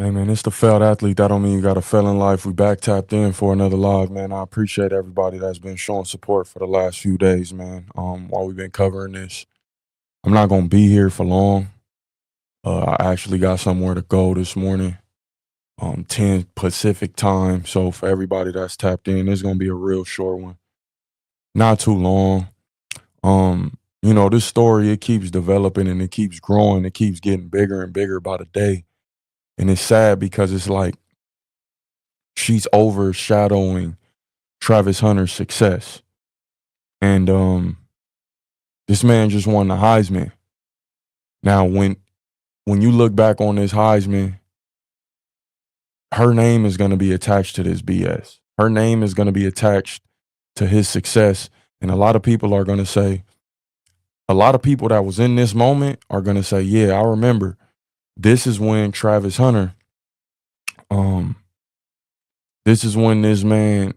Hey man, it's the failed athlete. That don't mean you got a fail in life. We back tapped in for another live, man. I appreciate everybody that's been showing support for the last few days, man. While we've been covering this. I'm not gonna be here for long. I actually got somewhere to go this morning. 10 Pacific time. So for everybody that's tapped in, it's gonna be a real short one. Not too long. This story, it keeps developing and it keeps growing, it keeps getting bigger and bigger by the day. And it's sad because it's like she's overshadowing Travis Hunter's success. And this man just won the Heisman. Now, when you look back on this Heisman, her name is going to be attached to this BS. Her name is going to be attached to his success. And a lot of people are going to say, a lot of people that was in this moment are going to say, yeah, I remember. This is when Travis Hunter, this is when this man,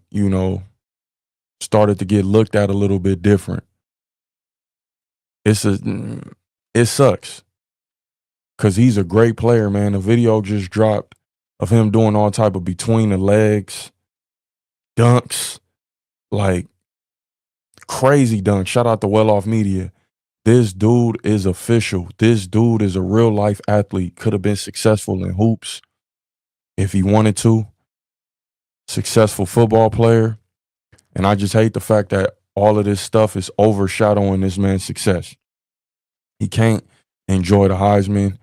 started to get looked at a little bit different. It sucks because he's a great player, man. A video just dropped of him doing all type of between the legs dunks, like crazy dunks. Shout out to Well Off Media. This dude is official. This dude is a real life athlete. Could have been successful in hoops if he wanted to. Successful football player. And I just hate the fact that all of this stuff is overshadowing this man's success. He can't enjoy the Heisman.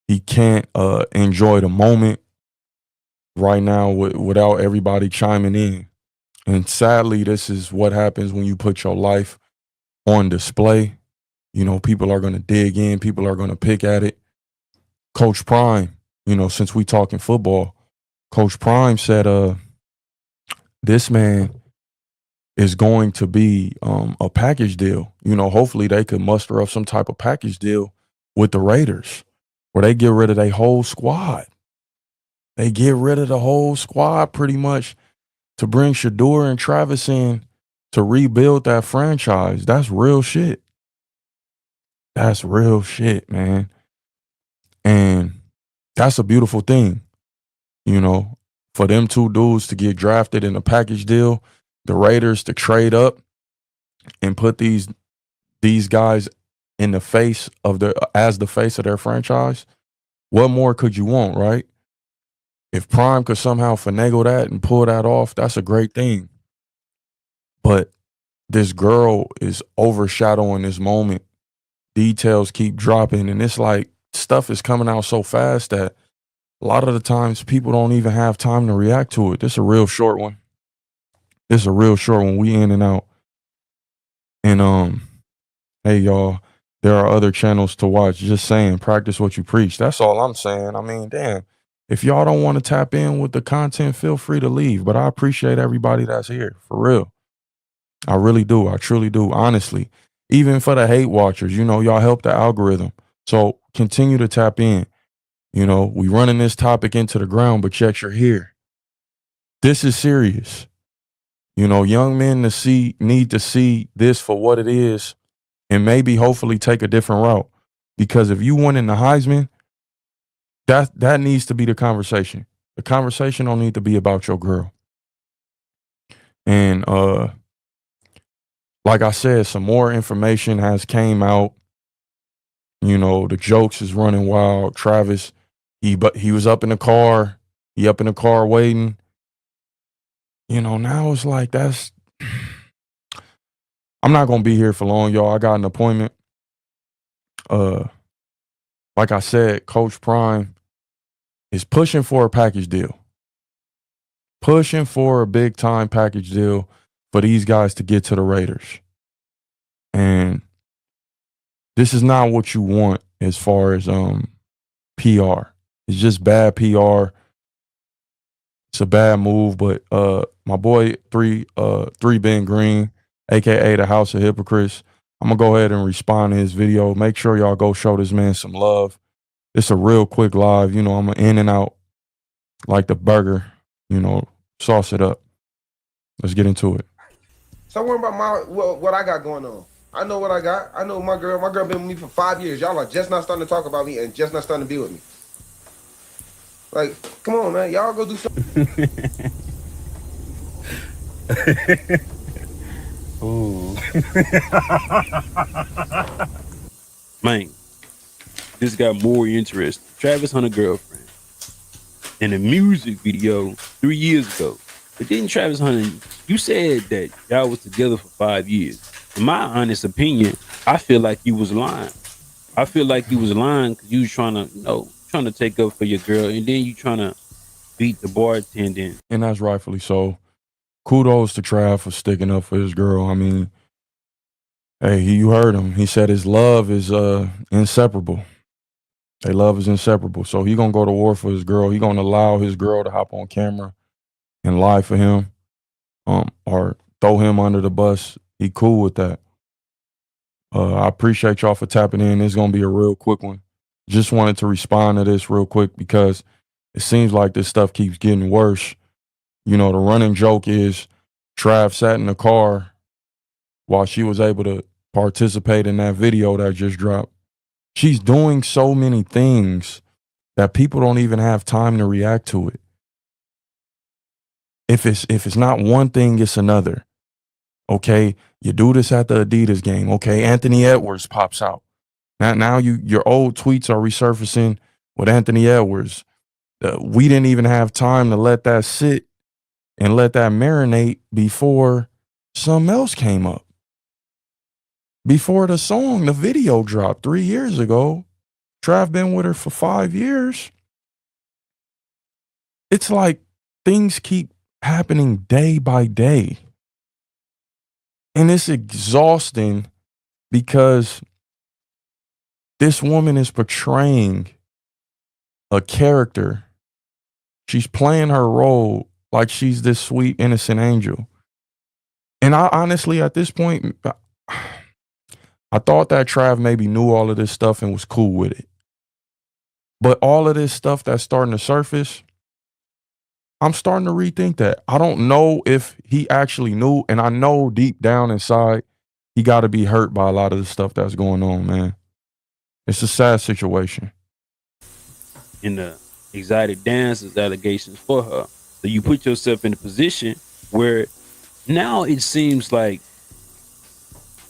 He can't enjoy the moment right now without everybody chiming in. And sadly, this is what happens when you put your life on display. People are going to dig in. People are going to pick at it. Coach Prime, since we talking football, Coach Prime said this man is going to be a package deal. Hopefully they could muster up some type of package deal with the Raiders where they get rid of their whole squad. They get rid of the whole squad pretty much to bring Shador and Travis in to rebuild that franchise. That's real shit. That's real shit, man. And that's a beautiful thing, for them two dudes to get drafted in a package deal, the Raiders to trade up and put these guys in the face of the face of their franchise. What more could you want, right? If Prime could somehow finagle that and pull that off, that's a great thing. But this girl is overshadowing this moment. Details keep dropping, and it's like stuff is coming out so fast that a lot of the times people don't even have time to react to it. This is a real short one. We in and out. And hey y'all, there are other channels to watch. Just saying, practice what you preach. That's all I'm saying. I mean, damn. If y'all don't want to tap in with the content, feel free to leave. But I appreciate everybody that's here. For real. I really do. I truly do. Honestly. Even for the hate watchers, y'all help the algorithm. So continue to tap in. We running this topic into the ground, but yet you're here. This is serious. Young men need to see this for what it is and maybe hopefully take a different route. Because if you win in the Heisman, that needs to be the conversation. The conversation don't need to be about your girl. And like I said, some more information has came out. The jokes is running wild. Travis, he was up in the car. He up in the car waiting. Now it's like I'm not gonna be here for long, y'all. I got an appointment. Like I said, Coach Prime is pushing for a package deal. Pushing for a big time package deal for these guys to get to the Raiders. And this is not what you want as far as PR. It's just bad PR. It's a bad move, but my boy three Ben Green, aka the House of Hypocrites, I'm gonna go ahead and respond to his video. Make sure y'all go show this man some love. It's a real quick live. I'm in and out like the burger. Sauce it up. Let's get into it. Stop worrying about what I got going on. I know what I got. I know my girl. My girl been with me for 5 years. Y'all are just not starting to talk about me and just not starting to be with me. Like, come on, man, y'all go do something. Ooh. Man, this got more interesting. Travis Hunter girlfriend in a music video 3 years ago. But then Travis Hunter, you said that y'all was together for 5 years. In my honest opinion, I feel like you was lying. I feel like you was lying because you was trying to, trying to take up for your girl, and then you trying to beat the bartending. And that's rightfully so. Kudos to Trav for sticking up for his girl. I mean, hey, you heard him. He said his love is inseparable. Their love is inseparable. So he gonna go to war for his girl. He gonna allow his girl to hop on camera and lie for him, or throw him under the bus. He cool with that. I appreciate y'all for tapping in. It's gonna be a real quick one. Just wanted to respond to this real quick because it seems like this stuff keeps getting worse. You know, the running joke is Trav sat in the car while she was able to participate in that video that just dropped. She's doing so many things that people don't even have time to react to it. If it's not one thing, it's another. Okay, you do this at the Adidas game. Okay, Anthony Edwards pops out. Now your old tweets are resurfacing with Anthony Edwards. We didn't even have time to let that sit and let that marinate before something else came up. Before the video dropped 3 years ago, Trav been with her for 5 years. It's like things keep happening day by day. And it's exhausting because this woman is portraying a character. She's playing her role like she's this sweet, innocent angel. And I honestly, at this point, I thought that Trav maybe knew all of this stuff and was cool with it. But all of this stuff that's starting to surface, I'm starting to rethink that. I don't know if he actually knew, and I know deep down inside, he got to be hurt by a lot of the stuff that's going on, man. It's a sad situation. In the exotic dances allegations for her. So you put yourself in a position where now it seems like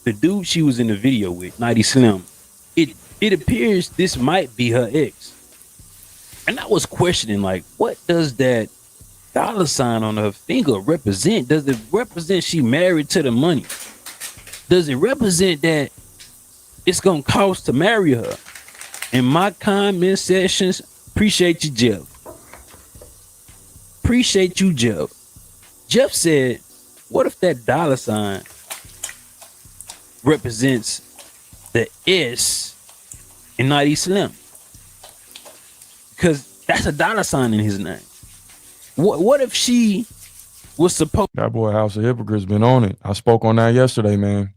the dude she was in the video with, Nighty Slim, it appears this might be her ex. And I was questioning, like, what does that dollar sign on her finger represent? Does it represent she married to the money? Does it represent that it's gonna cost to marry her? In my comment sessions, appreciate you, Jeff. Appreciate you, Jeff. Jeff said, what if that dollar sign represents the S in Nighty Slim? Because that's a dollar sign in his name. What if she was supposed... That boy House of Hypocrites been on it. I spoke on that yesterday, man.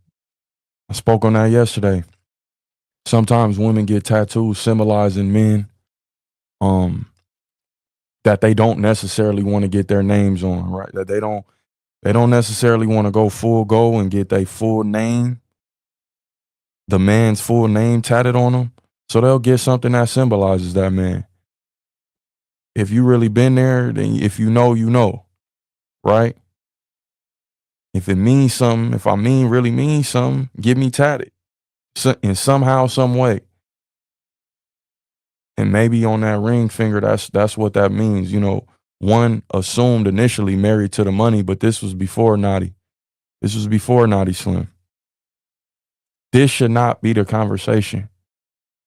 Sometimes women get tattoos symbolizing men that they don't necessarily want to get their names on, right? That they don't necessarily want to go full go and get their full name, the man's full name tatted on them. So they'll get something that symbolizes that man. If you really been there, then if you know, right? If it means something, if really means something, get me tatted in somehow, some way. And maybe on that ring finger, that's what that means. You know, one assumed initially married to the money, but this was before Naughty. This was before Naughty Slim. This should not be the conversation.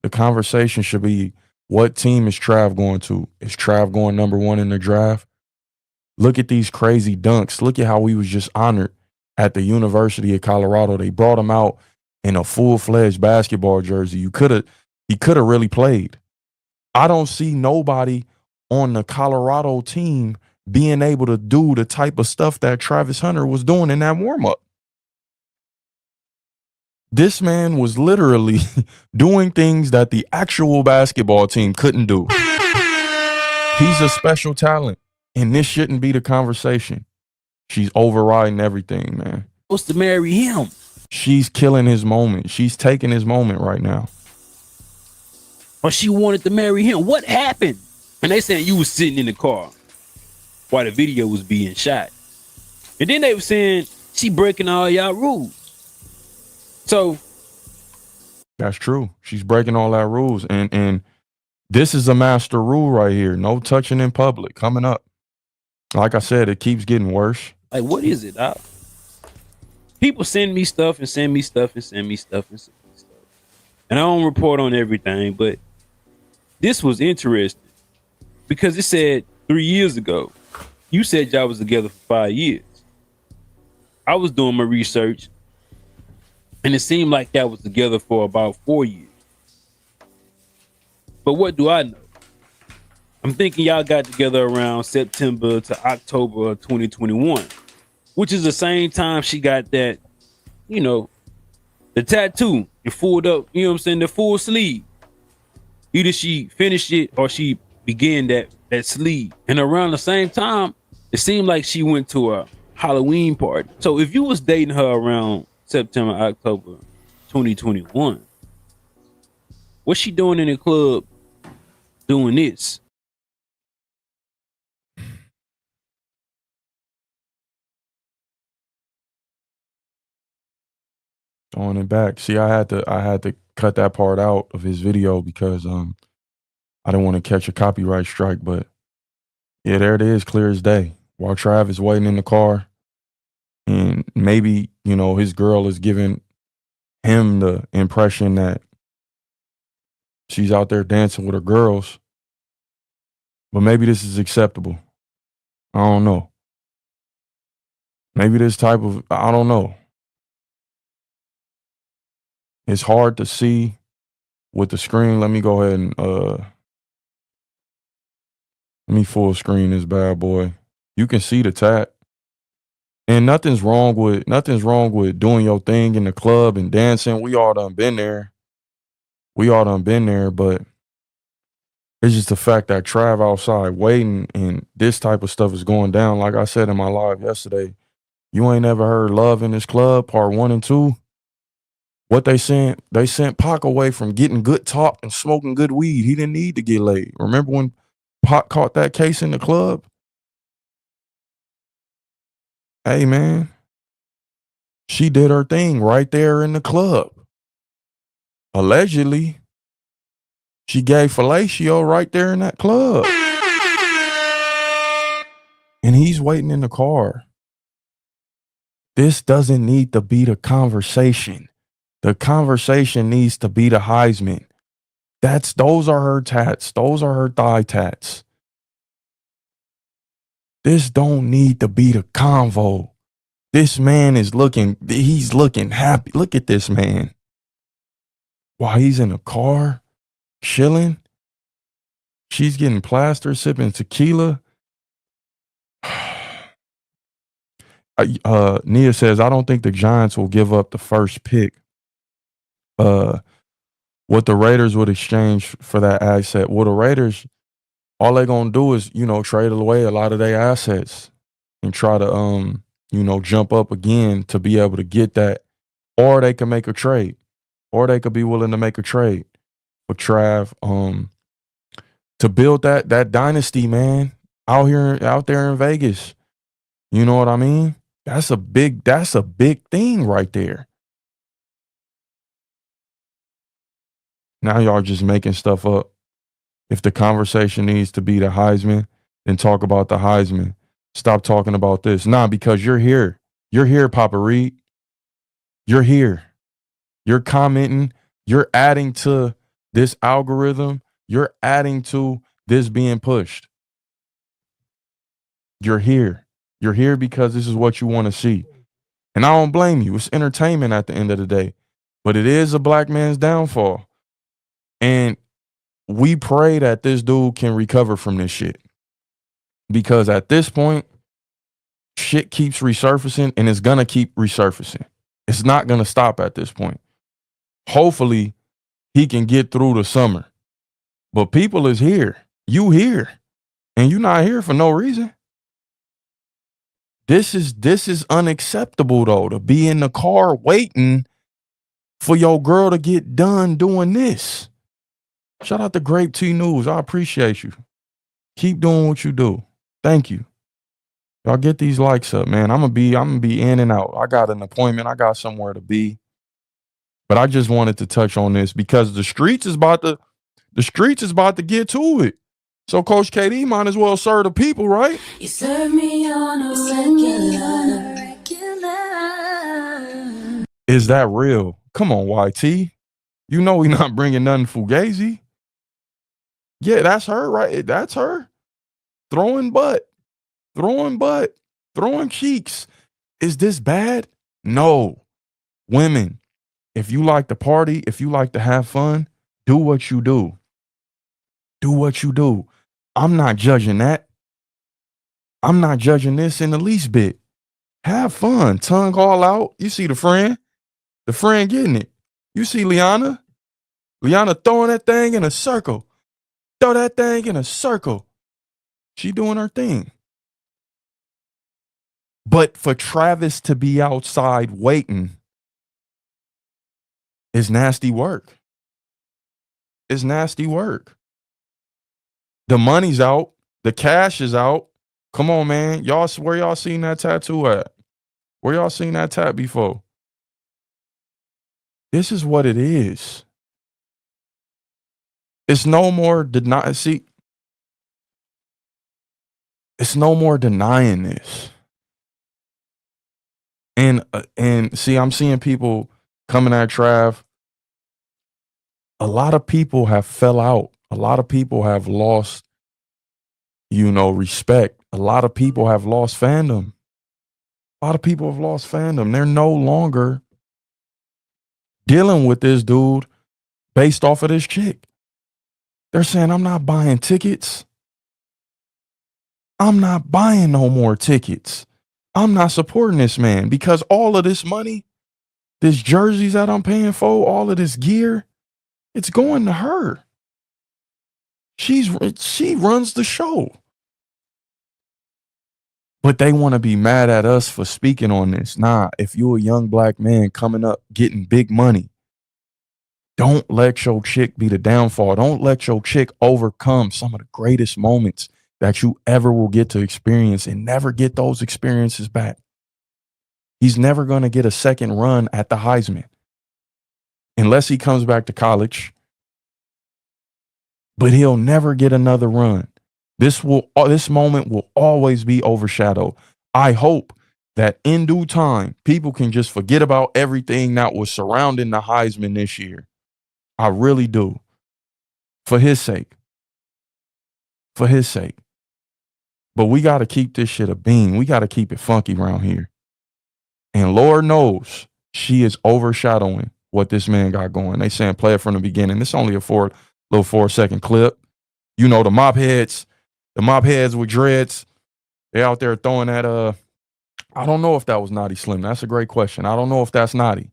The conversation should be, what team is Trav going to? Is Trav going number 1 in the draft? Look at these crazy dunks. Look at how he was just honored at the University of Colorado. They brought him out in a full-fledged basketball jersey. He could have really played. I don't see nobody on the Colorado team being able to do the type of stuff that Travis Hunter was doing in that warm-up. This man was literally doing things that the actual basketball team couldn't do. He's a special talent, and this shouldn't be the conversation. She's overriding everything, man. Supposed to marry him. She's killing his moment. She's taking his moment right now. Or she wanted to marry him. What happened? And they saying you was sitting in the car while the video was being shot. And then they were saying she breaking all y'all rules. So That's true. She's breaking all our rules. And this is a master rule right here. No touching in public coming up. Like I said, it keeps getting worse. like, what is it? People send me stuff and send me stuff and send me stuff and send me stuff. And I don't report on everything, but this was interesting because it said 3 years ago, you said y'all was together for 5 years. I was doing my research and it seemed like y'all was together for about 4 years. But what do I know? I'm thinking y'all got together around September to October of 2021, which is the same time she got that, you know, the tattoo and fulled up, you know what I'm saying, the full sleeve. Either she finished it or she began that sleeve. And around the same time, it seemed like she went to a Halloween party. So if you was dating her around September, October 2021, what's she doing in the club doing this? Throwing it back. See, I had to cut that part out of his video because I didn't want to catch a copyright strike. But yeah, there it is, clear as day. While Trav is waiting in the car, and maybe, you know, his girl is giving him the impression that she's out there dancing with her girls. But maybe this is acceptable. I don't know. Maybe this type of, I don't know. It's hard to see with the screen. Let me go ahead and let me full screen this bad boy. You can see the tat. And nothing's wrong with doing your thing in the club and dancing. We all done been there. But it's just the fact that Trav outside waiting and this type of stuff is going down. Like I said in my live yesterday, you ain't never heard Love in This Club, part 1 and 2. What they sent Pac away from getting good talk and smoking good weed. He didn't need to get laid. Remember when Pac caught that case in the club? Hey, man, she did her thing right there in the club. Allegedly, she gave fellatio right there in that club. And he's waiting in the car. This doesn't need to be the conversation. The conversation needs to be the Heisman. Those are her tats. Those are her thigh tats. This don't need to be the convo. This man he's looking happy. Look at this man. While he's in the car, chilling, she's getting plastered, sipping tequila. Nia says, I don't think the Giants will give up the first pick. What the Raiders would exchange for that asset. Well, the Raiders, all they're gonna do is, you know, trade away a lot of their assets and try to you know, jump up again to be able to get that. Or they can make a trade. Or they could be willing to make a trade for Trav. To build that dynasty, man, out there in Vegas. You know what I mean? That's a big thing right there. Now y'all just making stuff up. If the conversation needs to be the Heisman, then talk about the Heisman. Stop talking about this. Nah, because you're here. You're here, Papa Reed. You're here. You're commenting. You're adding to this algorithm. You're adding to this being pushed. You're here. You're here because this is what you want to see. And I don't blame you. It's entertainment at the end of the day. But it is a black man's downfall. And we pray that this dude can recover from this shit. Because at this point, shit keeps resurfacing and it's going to keep resurfacing. It's not going to stop at this point. Hopefully, he can get through the summer. But people is here. You here. And you not here for no reason. This is unacceptable, though, to be in the car waiting for your girl to get done doing this. Shout out to Grape Tea News. I appreciate you. Keep doing what you do. Thank you. Y'all get these likes up, man. I'm gonna be in and out. I got an appointment. I got somewhere to be. But I just wanted to touch on this because the streets is about to get to it. So Coach KD might as well serve the people, right? You serve me on a regular. Is that real? Come on, YT. You know we not bringing nothing fugazi. Yeah, that's her, right? That's her. Throwing cheeks. Is this bad? No. Women, if you like to party, if you like to have fun, do what you do. Do what you do. I'm not judging that. I'm not judging this in the least bit. Have fun. Tongue all out. You see the friend getting it. You see Leanna throwing that thing in a circle. Throw that thing in a circle. She doing her thing. But for Travis to be outside waiting is nasty work. It's nasty work. The money's out. The cash is out. Come on, man. Where y'all seen that tattoo at? Where y'all seen that tat before? This is what it is. It's no more it's no more denying this. And see, I'm seeing people coming at Trav. A lot of people have fell out. A lot of people have lost, respect. A lot of people have lost fandom. They're no longer dealing with this dude based off of this chick. They're saying, I'm not buying tickets. I'm not buying no more tickets. I'm not supporting this man because all of this money, this jerseys that I'm paying for, all of this gear, it's going to her. She runs the show. But they want to be mad at us for speaking on this. Nah, if you're a young black man coming up, getting big money, don't let your chick be the downfall. Don't let your chick overcome some of the greatest moments that you ever will get to experience and never get those experiences back. He's never going to get a second run at the Heisman unless he comes back to college. But he'll never get another run. This moment will always be overshadowed. I hope that in due time, people can just forget about everything that was surrounding the Heisman this year. I really do. For his sake. But we got to keep this shit a bean. We got to keep it funky around here. And Lord knows she is overshadowing what this man got going. They saying play it from the beginning. It's only a 4-second clip. The mop heads with dreads, they out there throwing that. I don't know if that was Naughty Slim. That's a great question. I don't know if that's Naughty.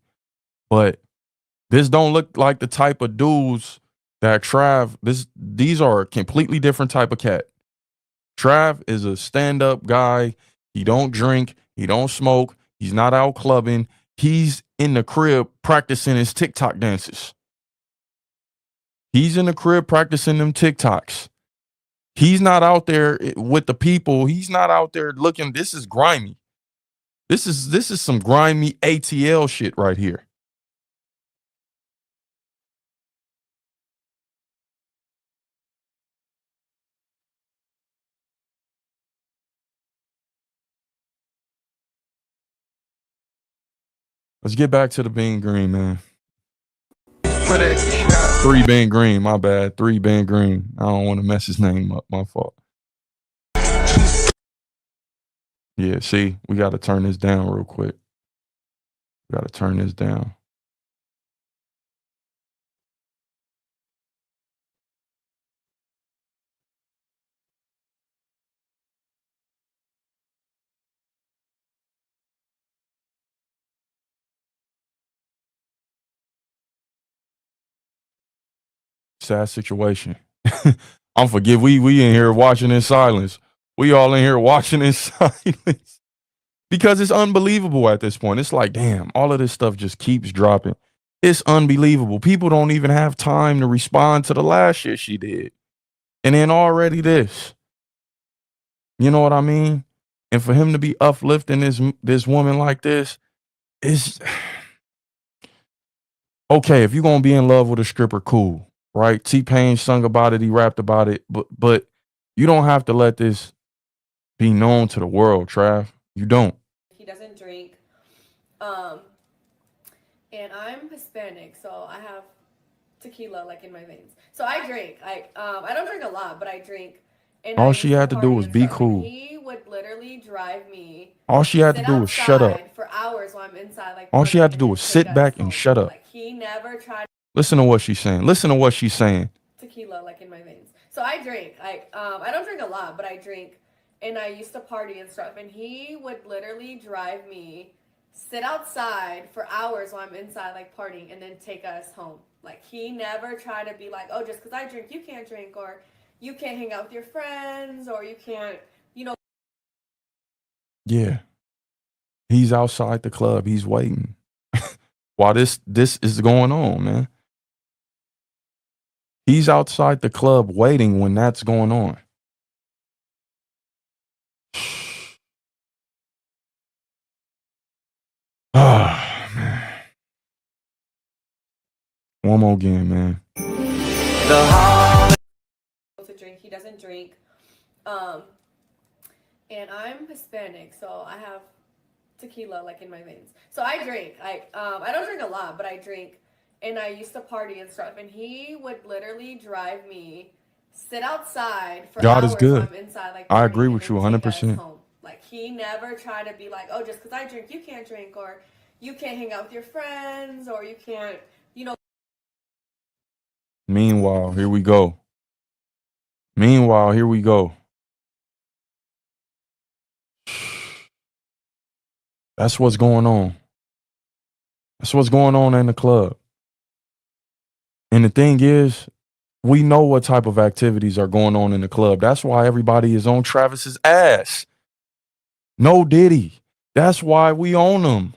But this don't look like the type of dudes that Trav, these are a completely different type of cat. Trav is a stand-up guy. He don't drink. He don't smoke. He's not out clubbing. He's in the crib practicing his TikTok dances. He's in the crib practicing them TikToks. He's not out there with the people. He's not out there looking. This is grimy. This is some grimy ATL shit right here. Let's get back to the being green, man. 3 Ben Green, my bad. 3 Ben Green. I don't want to mess his name up. My fault. Yeah, see, we got to turn this down real quick. We got to turn this down. Sad situation. I'm forgive. We in here watching in silence. We all in here watching in silence because it's unbelievable at this point. It's like, damn, all of this stuff just keeps dropping. It's unbelievable. People don't even have time to respond to the last shit she did. And then already this. You know what I mean? And for him to be uplifting this woman like this, it's okay. If you're gonna be in love with a stripper, cool, right? T-Pain sung about it, he rapped about it, but you don't have to let this be known to the world, Trav. You don't. He doesn't drink. Um, and I'm Hispanic, so I have tequila like in my veins. So I drink. I don't drink a lot, but I drink. And All I she used to had to do party was and be stuff. And cool. he would literally drive me All she had to sit do was shut up. outside for hours while I'm inside, like All she partying, had to and do then was take sit us back and home. shut up. Like he never tried Listen to what she's saying. Listen to what she's saying. tequila like in my veins. So I drink. I don't drink a lot, but I drink. And I used to party and stuff. And he would literally drive me sit outside for hours while I'm inside, like partying, and then take us home. Like he never tried to be like, oh, just because I drink, you can't drink, or you can't hang out with your friends, or you can't, Yeah. He's outside the club. He's waiting. While this is going on, man. He's outside the club waiting when that's going on. Ah, man. One more game, man. to drink. He doesn't drink. Um, and I'm Hispanic, so I have tequila like in my veins. So I drink. I don't drink a lot, but I drink. And I used to party and stuff. And he would literally drive me sit outside for God hours is good. while I'm inside, like I partying, agree and with you then take us 100%. home. Like he never tried to be like, oh, just because I drink, you can't drink, or you can't hang out with your friends, or you can't, Meanwhile, here we go. That's what's going on. That's what's going on in the club. And the thing is, we know what type of activities are going on in the club. That's why everybody is on Travis's ass. No Diddy. That's why we own him.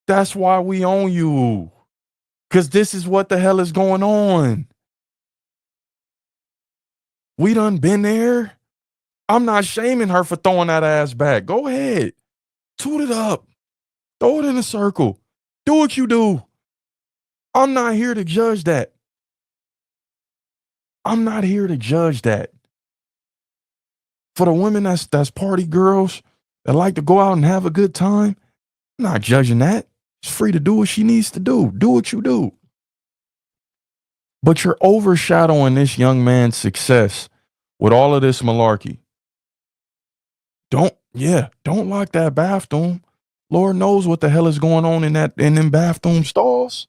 That's why we own you. Because this is what the hell is going on. We done been there. I'm not shaming her for throwing that ass back. Go ahead. Toot it up. Throw it in a circle. Do what you do. I'm not here to judge that. I'm not here to judge that. For the women that's party girls that like to go out and have a good time, I'm not judging that. She's free to do what she needs to do. Do what you do. But you're overshadowing this young man's success with all of this malarkey. Don't lock that bathroom. Lord knows what the hell is going on in them bathroom stalls.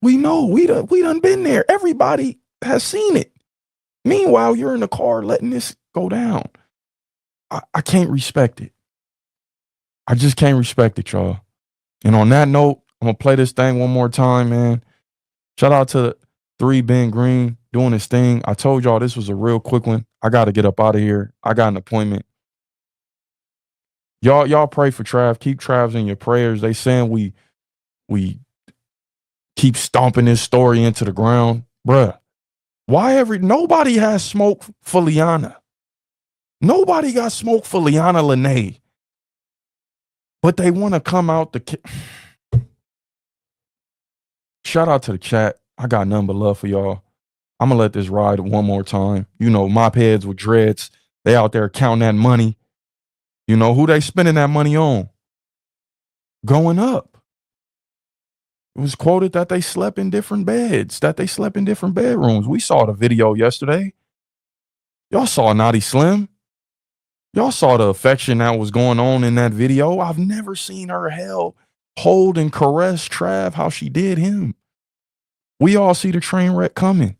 We know. We done been there. Everybody has seen it. Meanwhile, you're in the car letting this go down. I can't respect it. I just can't respect it, y'all. And on that note, I'm gonna play this thing one more time, man. Shout out to 3 Ben Green doing his thing. I told y'all this was a real quick one. I got to get up out of here. I got an appointment. Y'all pray for Trav. Keep Travs in your prayers. They saying we keep stomping this story into the ground. Bruh, nobody has smoke for Leanna. Nobody got smoke for Leanna Lenee. But they want to come out Shout out to the chat. I got nothing but love for y'all. I'm going to let this ride one more time. You know, mop heads with dreads. They out there counting that money. You know, who they spending that money on? Going up. It was quoted that they slept in different beds, that they slept in different bedrooms. We saw the video yesterday. Y'all saw Naughty Slim. Y'all saw the affection that was going on in that video. I've never seen her hold and caress Trav how she did him. We all see the train wreck coming.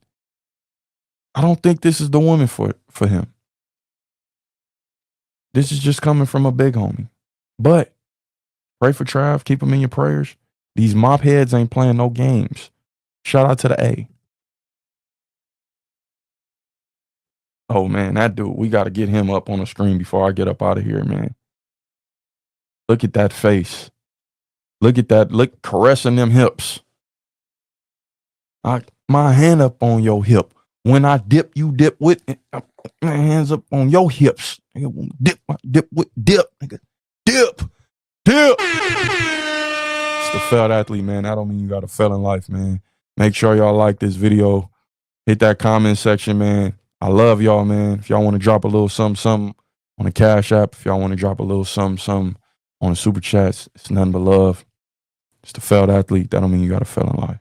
I don't think this is the woman for him. This is just coming from a big homie. But pray for Trav. Keep him in your prayers. These mop heads ain't playing no games. Shout out to the A. Oh, man, that dude, we got to get him up on the screen before I get up out of here, man. Look at that face. Look at that. Look, caressing them hips. My hand up on your hip. When I dip, you dip with it. My hands up on your hips. Nigga, dip with dip. Nigga, dip. It's the failed athlete, man. That don't mean you got to fail in life, man. Make sure y'all like this video. Hit that comment section, man. I love y'all, man. If y'all want to drop a little something on the Cash App, if y'all want to drop a little something on the Super Chats, it's nothing but love. It's the failed athlete. That don't mean you got to fail in life.